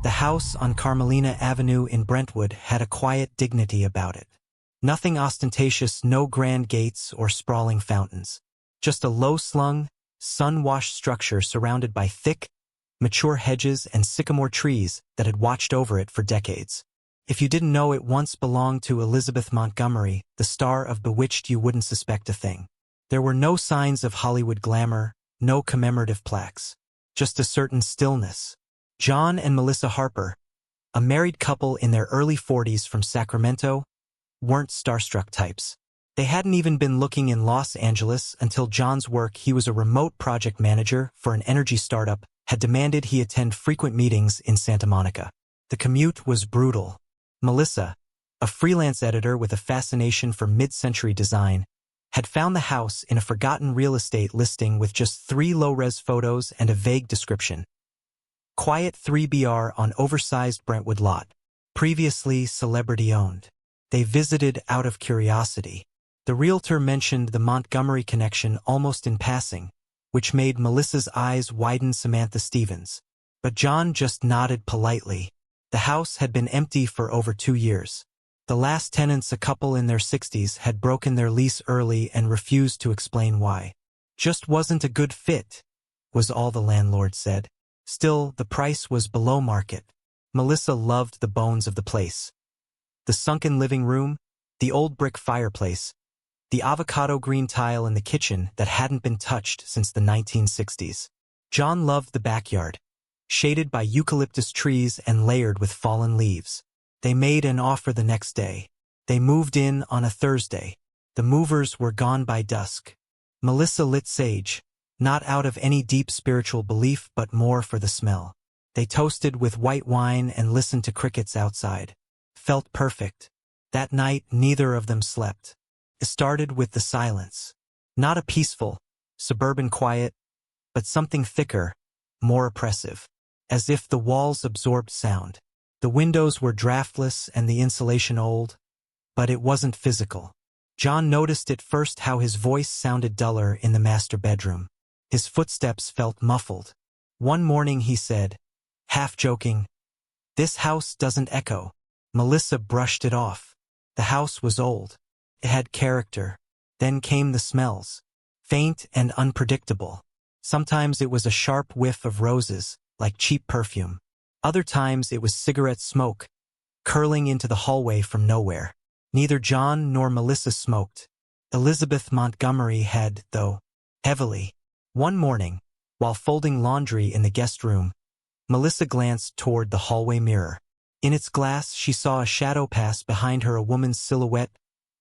The house on Carmelina Avenue in Brentwood had a quiet dignity about it. Nothing ostentatious, no grand gates or sprawling fountains. Just a low-slung, sun-washed structure surrounded by thick, mature hedges and sycamore trees that had watched over it for decades. If you didn't know it once belonged to Elizabeth Montgomery, the star of Bewitched, you wouldn't suspect a thing. There were no signs of Hollywood glamour, no commemorative plaques. Just a certain stillness. John and Melissa Harper, a married couple in their early 40s from Sacramento, weren't starstruck types. They hadn't even been looking in Los Angeles until John's work, he was a remote project manager for an energy startup, had demanded he attend frequent meetings in Santa Monica. The commute was brutal. Melissa, a freelance editor with a fascination for mid-century design, had found the house in a forgotten real estate listing with just 3 low-res photos and a vague description. Quiet 3BR on oversized Brentwood lot, previously celebrity-owned. They visited out of curiosity. The realtor mentioned the Montgomery connection almost in passing, which made Melissa's eyes widen. Samantha Stevens. But John just nodded politely. The house had been empty for over 2 years. The last tenants, a couple in their 60s, had broken their lease early and refused to explain why. Just wasn't a good fit, was all the landlord said. Still, the price was below market. Melissa loved the bones of the place. The sunken living room, the old brick fireplace, the avocado green tile in the kitchen that hadn't been touched since the 1960s. John loved the backyard, shaded by eucalyptus trees and layered with fallen leaves. They made an offer the next day. They moved in on a Thursday. The movers were gone by dusk. Melissa lit sage, not out of any deep spiritual belief but more for the smell. They toasted with white wine and listened to crickets outside. Felt perfect. That night, neither of them slept. It started with the silence. Not a peaceful, suburban quiet, but something thicker, more oppressive. As if the walls absorbed sound. The windows were draftless and the insulation old, but it wasn't physical. John noticed at first how his voice sounded duller in the master bedroom. His footsteps felt muffled. One morning he said, half joking, "This house doesn't echo." Melissa brushed it off. The house was old. It had character. Then came the smells. Faint and unpredictable. Sometimes it was a sharp whiff of roses, like cheap perfume. Other times it was cigarette smoke, curling into the hallway from nowhere. Neither John nor Melissa smoked. Elizabeth Montgomery had, though, heavily. One morning, while folding laundry in the guest room, Melissa glanced toward the hallway mirror. In its glass, she saw a shadow pass behind her, a woman's silhouette,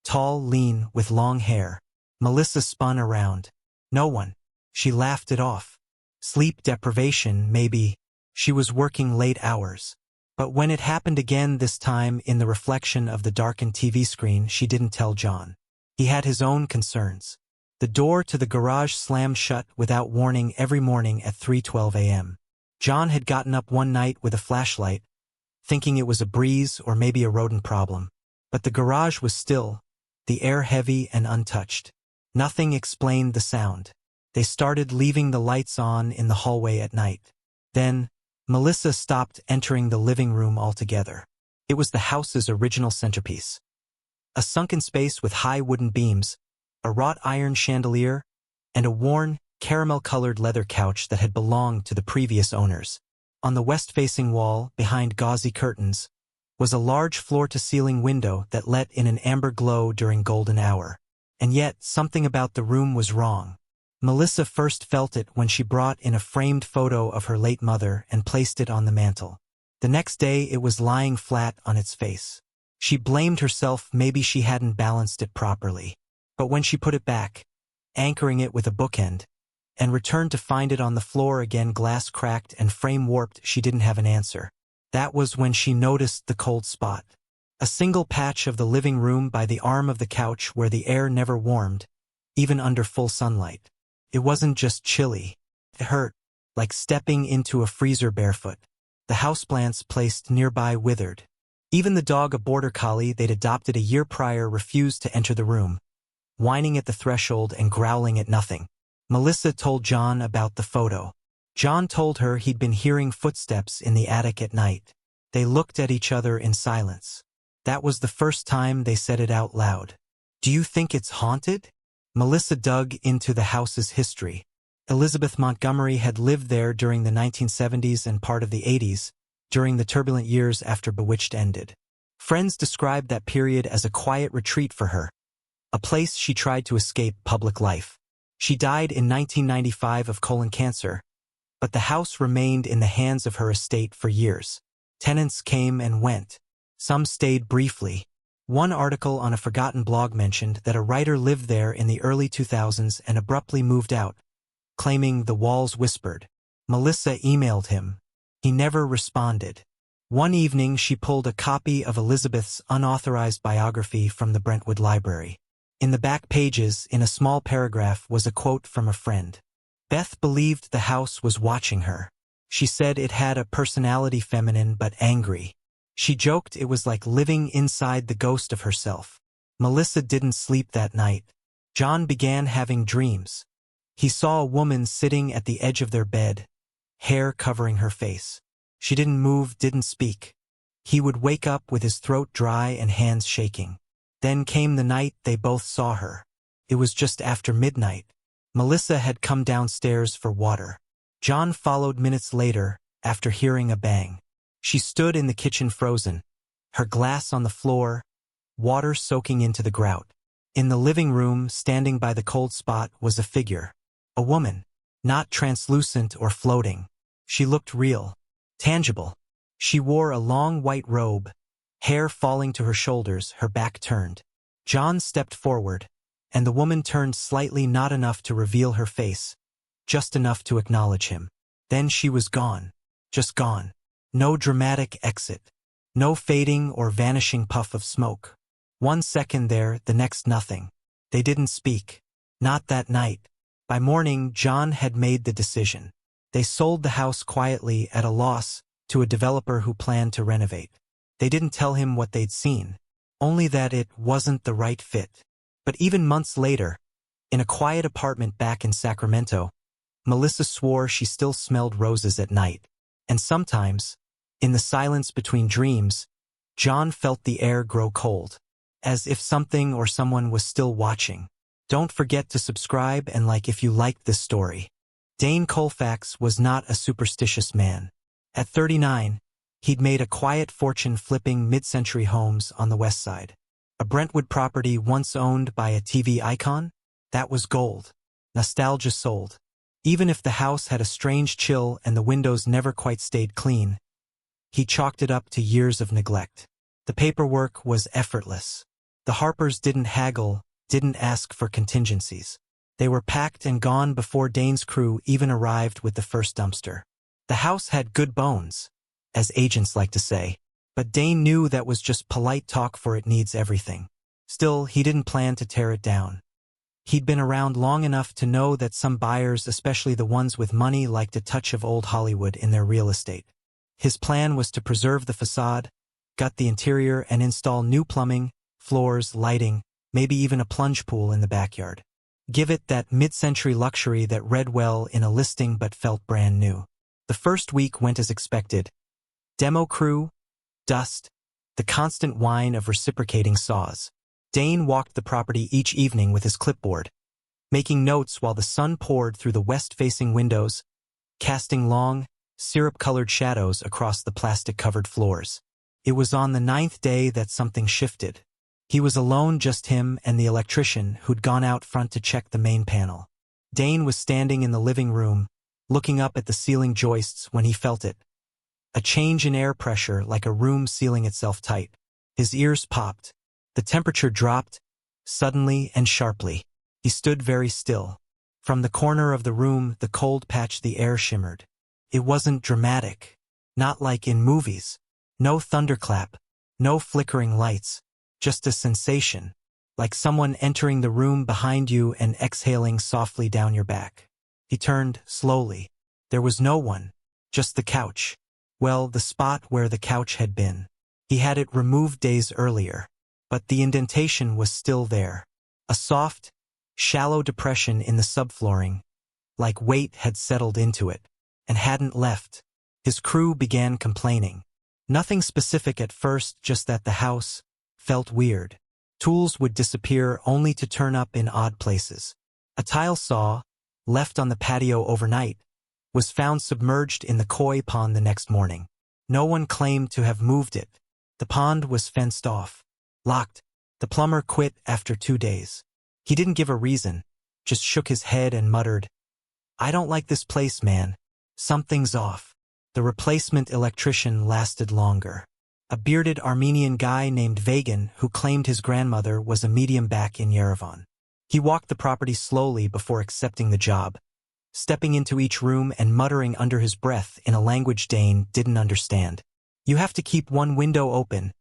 tall, lean, with long hair. Melissa spun around. No one. She laughed it off. Sleep deprivation, maybe. She was working late hours. But when it happened again, this time in the reflection of the darkened TV screen, she didn't tell John. He had his own concerns. The door to the garage slammed shut without warning every morning at 3:12 a.m. John had gotten up one night with a flashlight, thinking it was a breeze or maybe a rodent problem. But the garage was still, the air heavy and untouched. Nothing explained the sound. They started leaving the lights on in the hallway at night. Then, Melissa stopped entering the living room altogether. It was the house's original centerpiece. A sunken space with high wooden beams, a wrought iron chandelier, and a worn, caramel-colored leather couch that had belonged to the previous owners. On the west-facing wall, behind gauzy curtains, was a large floor-to-ceiling window that let in an amber glow during golden hour. And yet, something about the room was wrong. Melissa first felt it when she brought in a framed photo of her late mother and placed it on the mantel. The next day, it was lying flat on its face. She blamed herself, maybe she hadn't balanced it properly. But when she put it back, anchoring it with a bookend, and returned to find it on the floor again, glass cracked and frame warped, she didn't have an answer. That was when she noticed the cold spot. A single patch of the living room by the arm of the couch where the air never warmed, even under full sunlight. It wasn't just chilly. It hurt, like stepping into a freezer barefoot. The houseplants placed nearby withered. Even the dog, a border collie they'd adopted a year prior, refused to enter the room, whining at the threshold and growling at nothing. Melissa told John about the photo. John told her he'd been hearing footsteps in the attic at night. They looked at each other in silence. That was the first time they said it out loud. "Do you think it's haunted?" Melissa dug into the house's history. Elizabeth Montgomery had lived there during the 1970s and part of the 80s, during the turbulent years after Bewitched ended. Friends described that period as a quiet retreat for her, a place she tried to escape public life. She died in 1995 of colon cancer, but the house remained in the hands of her estate for years. Tenants came and went. Some stayed briefly. One article on a forgotten blog mentioned that a writer lived there in the early 2000s and abruptly moved out, claiming the walls whispered. Melissa emailed him. He never responded. One evening she pulled a copy of Elizabeth's unauthorized biography from the Brentwood library. In the back pages, in a small paragraph, was a quote from a friend. Beth believed the house was watching her. She said it had a personality, feminine but angry. She joked it was like living inside the ghost of herself. Melissa didn't sleep that night. John began having dreams. He saw a woman sitting at the edge of their bed, hair covering her face. She didn't move, didn't speak. He would wake up with his throat dry and hands shaking. Then came the night they both saw her. It was just after midnight. Melissa had come downstairs for water. John followed minutes later, after hearing a bang. She stood in the kitchen frozen, her glass on the floor, water soaking into the grout. In the living room, standing by the cold spot, was a figure. A woman, not translucent or floating. She looked real, tangible. She wore a long white robe, hair falling to her shoulders, her back turned. John stepped forward, and the woman turned slightly, not enough to reveal her face, just enough to acknowledge him. Then she was gone, just gone. No dramatic exit. No fading or vanishing puff of smoke. 1 second there, the next nothing. They didn't speak. Not that night. By morning, John had made the decision. They sold the house quietly at a loss to a developer who planned to renovate. They didn't tell him what they'd seen, only that it wasn't the right fit. But even months later, in a quiet apartment back in Sacramento, Melissa swore she still smelled roses at night. And sometimes, in the silence between dreams, John felt the air grow cold, as if something or someone was still watching. Don't forget to subscribe and like if you liked this story. Dane Colfax was not a superstitious man. At 39, he'd made a quiet fortune flipping mid-century homes on the west side. A Brentwood property once owned by a TV icon? That was gold. Nostalgia sold. Even if the house had a strange chill and the windows never quite stayed clean, he chalked it up to years of neglect. The paperwork was effortless. The Harpers didn't haggle, didn't ask for contingencies. They were packed and gone before Dane's crew even arrived with the first dumpster. The house had good bones, as agents like to say, but Dane knew that was just polite talk for it needs everything. Still, he didn't plan to tear it down. He'd been around long enough to know that some buyers, especially the ones with money, liked a touch of old Hollywood in their real estate. His plan was to preserve the facade, gut the interior, and install new plumbing, floors, lighting, maybe even a plunge pool in the backyard. Give it that mid-century luxury that read well in a listing but felt brand new. The first week went as expected. Demo crew, dust, the constant whine of reciprocating saws. Dane walked the property each evening with his clipboard, making notes while the sun poured through the west-facing windows, casting long, syrup-colored shadows across the plastic-covered floors. It was on the 9th day that something shifted. He was alone, just him and the electrician who'd gone out front to check the main panel. Dane was standing in the living room, looking up at the ceiling joists when he felt it. A change in air pressure, like a room sealing itself tight. His ears popped. The temperature dropped, suddenly and sharply. He stood very still. From the corner of the room, the cold patch the air shimmered. It wasn't dramatic, not like in movies. No thunderclap, no flickering lights, just a sensation, like someone entering the room behind you and exhaling softly down your back. He turned slowly. There was no one, just the couch. Well, the spot where the couch had been. He had it removed days earlier, but the indentation was still there. A soft, shallow depression in the subflooring, like weight had settled into it. and hadn't left. His crew began complaining. Nothing specific at first, just that the house felt weird. Tools would disappear only to turn up in odd places. A tile saw, left on the patio overnight, was found submerged in the koi pond the next morning. No one claimed to have moved it. The pond was fenced off. Locked. The plumber quit after 2 days. He didn't give a reason, just shook his head and muttered, "I don't like this place, man. Something's off." The replacement electrician lasted longer. A bearded Armenian guy named Vagan who claimed his grandmother was a medium back in Yerevan. He walked the property slowly before accepting the job, stepping into each room and muttering under his breath in a language Dane didn't understand. "You have to keep one window open,"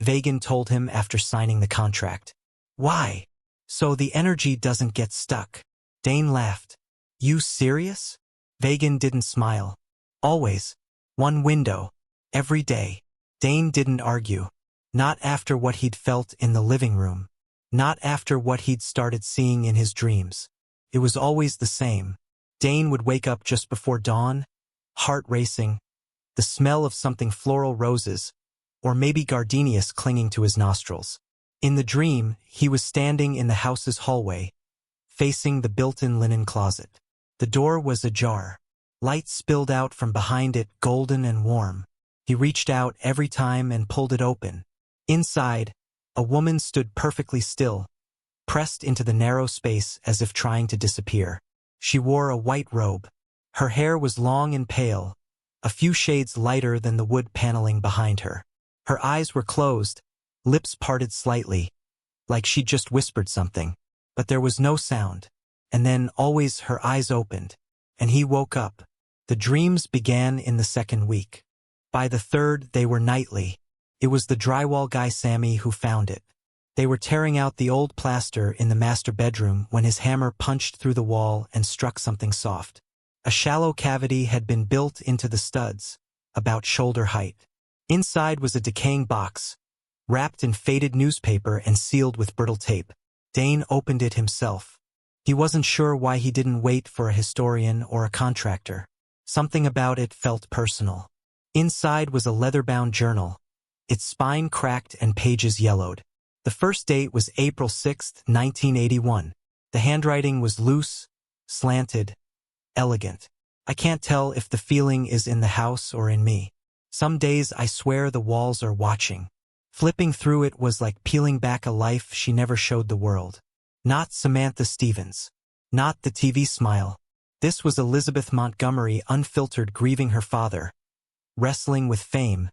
Vagan told him after signing the contract. "Why?" "So the energy doesn't get stuck." Dane laughed. "You serious?" Vagan didn't smile. "Always. One window. Every day." Dane didn't argue. Not after what he'd felt in the living room. Not after what he'd started seeing in his dreams. It was always the same. Dane would wake up just before dawn, heart racing, the smell of something floral, roses, or maybe gardenias clinging to his nostrils. In the dream, he was standing in the house's hallway, facing the built-in linen closet. The door was ajar. Light spilled out from behind it, golden and warm. He reached out every time and pulled it open. Inside, a woman stood perfectly still, pressed into the narrow space as if trying to disappear. She wore a white robe. Her hair was long and pale, a few shades lighter than the wood paneling behind her. Her eyes were closed, lips parted slightly, like she'd just whispered something. But there was no sound. And then, always, her eyes opened, and he woke up. The dreams began in the second week. By the third, they were nightly. It was the drywall guy Sammy who found it. They were tearing out the old plaster in the master bedroom when his hammer punched through the wall and struck something soft. A shallow cavity had been built into the studs, about shoulder height. Inside was a decaying box, wrapped in faded newspaper and sealed with brittle tape. Dane opened it himself. He wasn't sure why he didn't wait for a historian or a contractor. Something about it felt personal. Inside was a leather-bound journal, its spine cracked and pages yellowed. The first date was April 6, 1981. The handwriting was loose, slanted, elegant. "I can't tell if the feeling is in the house or in me. Some days I swear the walls are watching." Flipping through it was like peeling back a life she never showed the world. Not Samantha Stevens. Not the TV smile. This was Elizabeth Montgomery, unfiltered, grieving her father, wrestling with fame,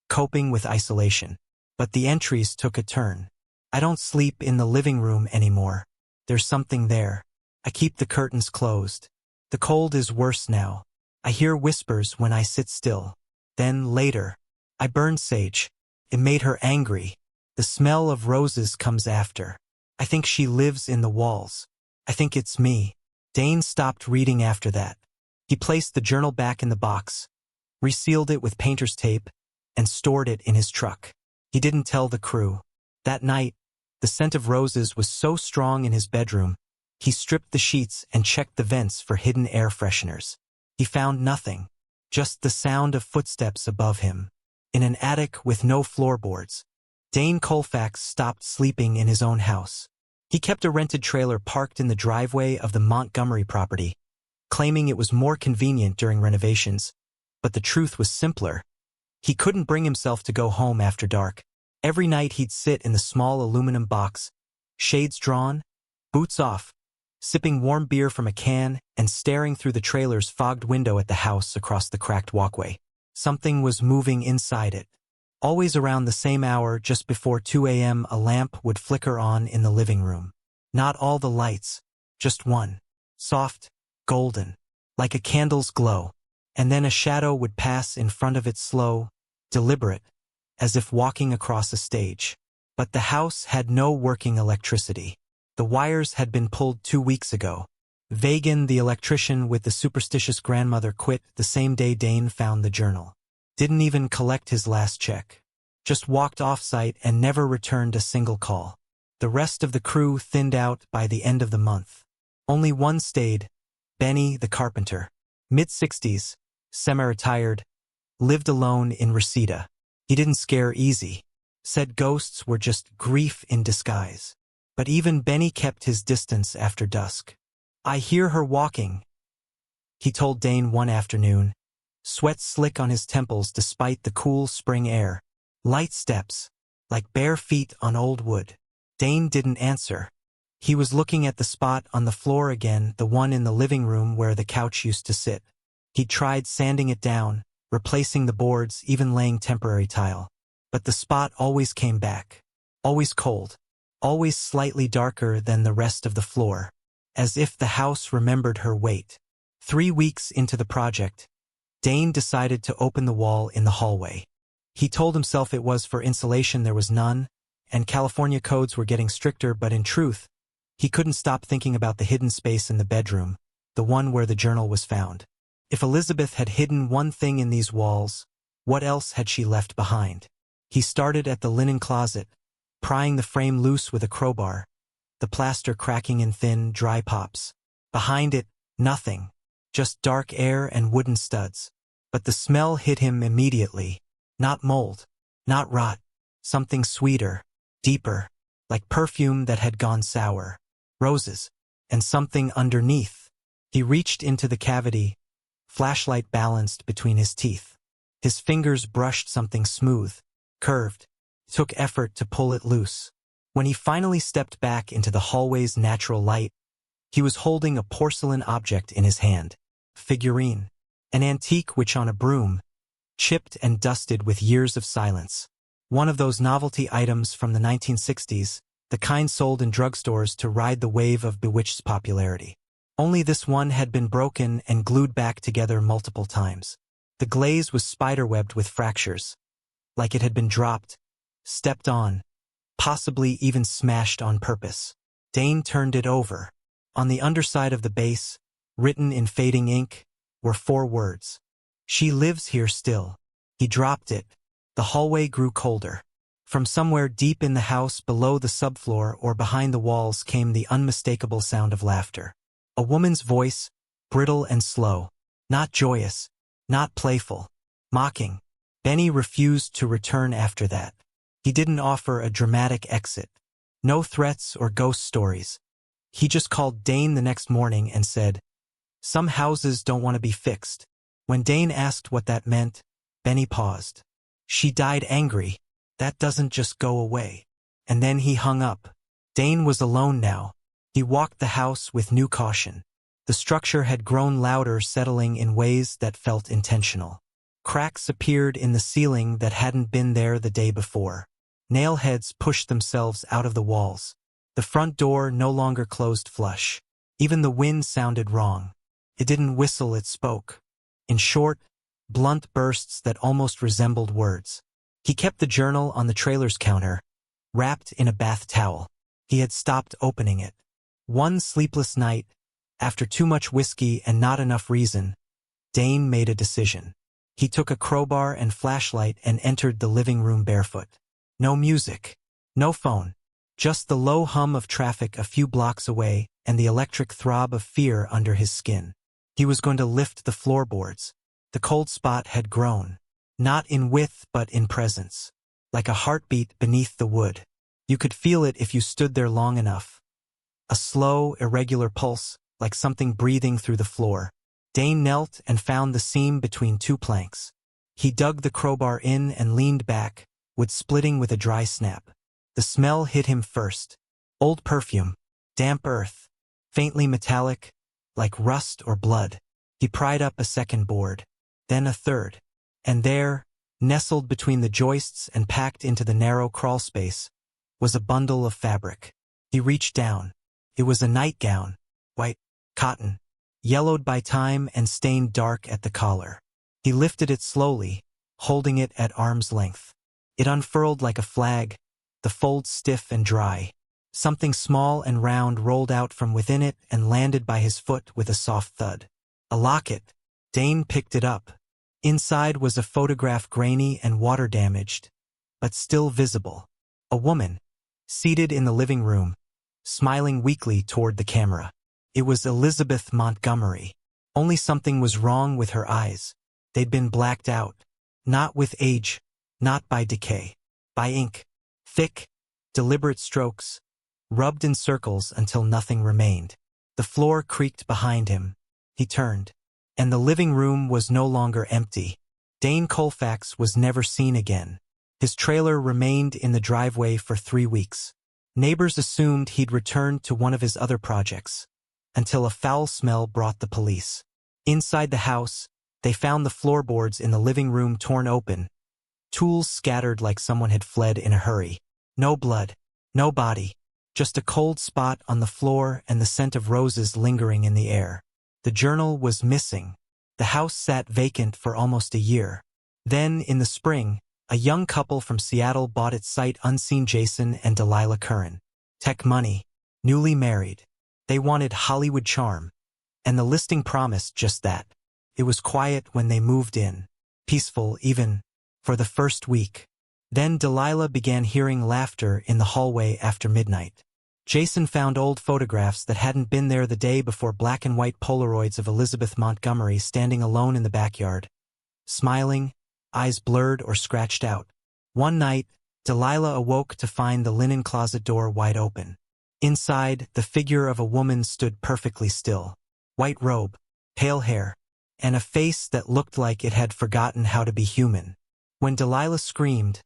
coping with isolation. But the entries took a turn. "I don't sleep in the living room anymore. There's something there. I keep the curtains closed. The cold is worse now. I hear whispers when I sit still. Then later, I burn sage. It made her angry. The smell of roses comes after. I think she lives in the walls. I think it's me." Dane stopped reading after that. He placed the journal back in the box, resealed it with painter's tape, and stored it in his truck. He didn't tell the crew. That night, the scent of roses was so strong in his bedroom, he stripped the sheets and checked the vents for hidden air fresheners. He found nothing, just the sound of footsteps above him. In an attic with no floorboards, Dane Colfax stopped sleeping in his own house. He kept a rented trailer parked in the driveway of the Montgomery property, claiming it was more convenient during renovations, but the truth was simpler. He couldn't bring himself to go home after dark. Every night he'd sit in the small aluminum box, shades drawn, boots off, sipping warm beer from a can and staring through the trailer's fogged window at the house across the cracked walkway. Something was moving inside it. Always around the same hour, just before 2 a.m., a lamp would flicker on in the living room. Not all the lights, just one. Soft, golden, like a candle's glow. And then a shadow would pass in front of it, slow, deliberate, as if walking across a stage. But the house had no working electricity. The wires had been pulled 2 weeks ago. Vagan, the electrician with the superstitious grandmother, quit the same day Dane found the journal. Didn't even collect his last check. Just walked off-site and never returned a single call. The rest of the crew thinned out by the end of the month. Only one stayed, Benny the carpenter. Mid-60s, semi-retired, lived alone in Reseda. He didn't scare easy. Said ghosts were just grief in disguise. But even Benny kept his distance after dusk. "I hear her walking," he told Dane one afternoon, sweat slick on his temples despite the cool spring air. Light steps, like bare feet on old wood. Dane didn't answer. He was looking at the spot on the floor again, the one in the living room where the couch used to sit. He tried sanding it down, replacing the boards, even laying temporary tile. But the spot always came back. Always cold. Always slightly darker than the rest of the floor. As if the house remembered her weight. 3 weeks into the project, Dane decided to open the wall in the hallway. He told himself it was for insulation, there was none, and California codes were getting stricter, but in truth, he couldn't stop thinking about the hidden space in the bedroom, the one where the journal was found. If Elizabeth had hidden one thing in these walls, what else had she left behind? He started at the linen closet, prying the frame loose with a crowbar, the plaster cracking in thin, dry pops. Behind it, nothing, just dark air and wooden studs. But the smell hit him immediately. Not mold, not rot, something sweeter, deeper, like perfume that had gone sour. Roses, and something underneath. He reached into the cavity, flashlight balanced between his teeth. His fingers brushed something smooth, curved. It took effort to pull it loose. When he finally stepped back into the hallway's natural light, he was holding a porcelain object in his hand. Figurine. An antique witch on a broom, chipped and dusted with years of silence. One of those novelty items from the 1960s, the kind sold in drugstores to ride the wave of Bewitched's popularity. Only this one had been broken and glued back together multiple times. The glaze was spiderwebbed with fractures, like it had been dropped, stepped on, possibly even smashed on purpose. Dane turned it over. On the underside of the base, written in fading ink, were 4 words. "She lives here still." He dropped it. The hallway grew colder. From somewhere deep in the house below the subfloor or behind the walls came the unmistakable sound of laughter. A woman's voice, brittle and slow. Not joyous, not playful. Mocking. Benny refused to return after that. He didn't offer a dramatic exit. No threats or ghost stories. He just called Dane the next morning and said, "Some houses don't want to be fixed." When Dane asked what that meant, Benny paused. "She died angry. That doesn't just go away." And then he hung up. Dane was alone now. He walked the house with new caution. The structure had grown louder, settling in ways that felt intentional. Cracks appeared in the ceiling that hadn't been there the day before. Nail heads pushed themselves out of the walls. The front door no longer closed flush. Even the wind sounded wrong. It didn't whistle, it spoke. In short, blunt bursts that almost resembled words. He kept the journal on the trailer's counter, wrapped in a bath towel. He had stopped opening it. One sleepless night, after too much whiskey and not enough reason, Dane made a decision. He took a crowbar and flashlight and entered the living room barefoot. No music, no phone, just the low hum of traffic a few blocks away and the electric throb of fear under his skin. He was going to lift the floorboards. The cold spot had grown, not in width but in presence, like a heartbeat beneath the wood. You could feel it if you stood there long enough. A slow, irregular pulse, like something breathing through the floor. Dane knelt and found the seam between 2 planks. He dug the crowbar in and leaned back, wood splitting with a dry snap. The smell hit him first. Old perfume, damp earth, faintly metallic, like rust or blood. He pried up a second board, then a third. And there, nestled between the joists and packed into the narrow crawl space, was a bundle of fabric. He reached down. It was a nightgown, white, cotton, yellowed by time and stained dark at the collar. He lifted it slowly, holding it at arm's length. It unfurled like a flag, the folds stiff and dry. Something small and round rolled out from within it and landed by his foot with a soft thud. A locket. Dane picked it up. Inside was a photograph, grainy and water-damaged, but still visible. A woman, seated in the living room, smiling weakly toward the camera. It was Elizabeth Montgomery. Only something was wrong with her eyes. They'd been blacked out. Not with age, not by decay. By ink. Thick, deliberate strokes, rubbed in circles until nothing remained. The floor creaked behind him. He turned. And the living room was no longer empty. Dane Colfax was never seen again. His trailer remained in the driveway for 3 weeks. Neighbors assumed he'd returned to one of his other projects, until a foul smell brought the police. Inside the house, they found the floorboards in the living room torn open, tools scattered like someone had fled in a hurry. No blood, no body, just a cold spot on the floor and the scent of roses lingering in the air. The journal was missing. The house sat vacant for almost a year. Then, in the spring, a young couple from Seattle bought it sight unseen. Jason and Delilah Curran. Tech money, newly married. They wanted Hollywood charm. And the listing promised just that. It was quiet when they moved in. Peaceful, even, for the first week. Then Delilah began hearing laughter in the hallway after midnight. Jason found old photographs that hadn't been there the day before, black and white Polaroids of Elizabeth Montgomery standing alone in the backyard, smiling, eyes blurred or scratched out. One night, Delilah awoke to find the linen closet door wide open. Inside, the figure of a woman stood perfectly still. White robe, pale hair, and a face that looked like it had forgotten how to be human. When Delilah screamed,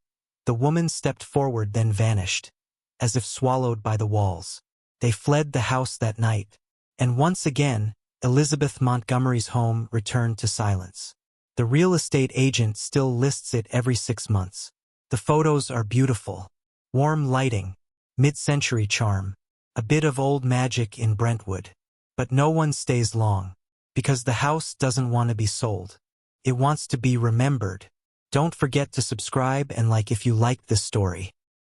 the woman stepped forward, then vanished, as if swallowed by the walls. They fled the house that night, and once again, Elizabeth Montgomery's home returned to silence. The real estate agent still lists it every 6 months. The photos are beautiful. Warm lighting, mid-century charm, a bit of old magic in Brentwood. But no one stays long, because the house doesn't want to be sold. It wants to be remembered. Don't forget to subscribe and like if you liked this story.